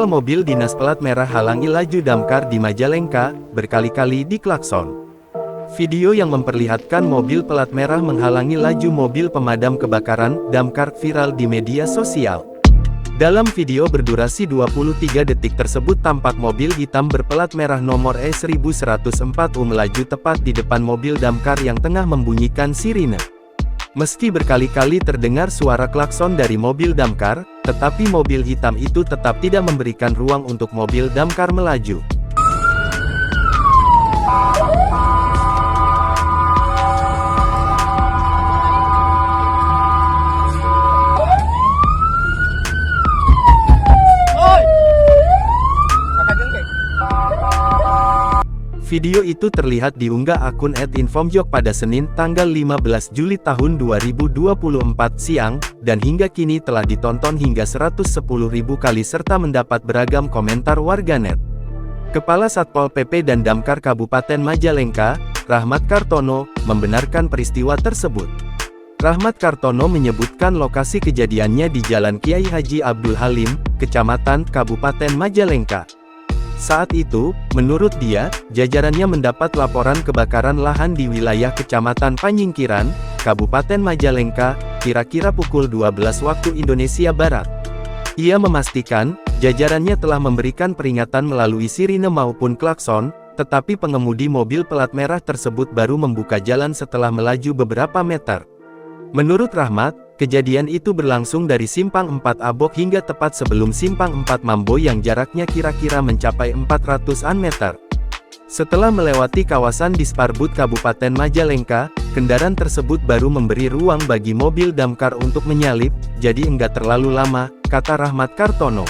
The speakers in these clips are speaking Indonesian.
Kapal mobil dinas pelat merah halangi laju damkar di Majalengka, berkali-kali diklakson. Video yang memperlihatkan mobil pelat merah menghalangi laju mobil pemadam kebakaran, damkar, viral di media sosial. Dalam video berdurasi 23 detik tersebut tampak mobil hitam berpelat merah nomor E1104U melaju tepat di depan mobil damkar yang tengah membunyikan sirine. Meski berkali-kali terdengar suara klakson dari mobil damkar, tetapi mobil hitam itu tetap tidak memberikan ruang untuk mobil damkar melaju. Video itu terlihat diunggah akun @infomjok pada Senin, tanggal 15 Juli tahun 2024 siang, dan hingga kini telah ditonton hingga 110.000 kali serta mendapat beragam komentar warganet. Kepala Satpol PP dan Damkar Kabupaten Majalengka, Rahmat Kartono, membenarkan peristiwa tersebut. Rahmat Kartono menyebutkan lokasi kejadiannya di Jalan Kiai Haji Abdul Halim, Kecamatan Kabupaten Majalengka. Saat itu, menurut dia, jajarannya mendapat laporan kebakaran lahan di wilayah Kecamatan Panyingkiran, Kabupaten Majalengka, kira-kira pukul 12 waktu Indonesia Barat. Ia memastikan, jajarannya telah memberikan peringatan melalui sirine maupun klakson, tetapi pengemudi mobil pelat merah tersebut baru membuka jalan setelah melaju beberapa meter. Menurut Rahmat, kejadian itu berlangsung dari Simpang 4 Abok hingga tepat sebelum Simpang 4 Mambo yang jaraknya kira-kira mencapai 400-an meter. Setelah melewati kawasan Disparbud Kabupaten Majalengka, kendaraan tersebut baru memberi ruang bagi mobil damkar untuk menyalip, jadi enggak terlalu lama, kata Rahmat Kartono.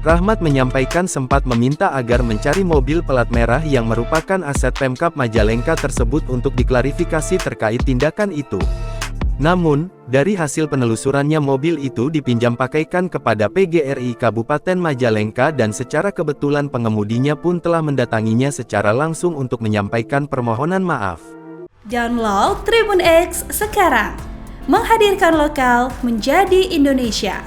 Rahmat menyampaikan sempat meminta agar mencari mobil pelat merah yang merupakan aset Pemkab Majalengka tersebut untuk diklarifikasi terkait tindakan itu. Namun, dari hasil penelusurannya mobil itu dipinjam pakaikan kepada PGRI Kabupaten Majalengka dan secara kebetulan pengemudinya pun telah mendatanginya secara langsung untuk menyampaikan permohonan maaf. Download Tribun X sekarang, menghadirkan lokal menjadi Indonesia.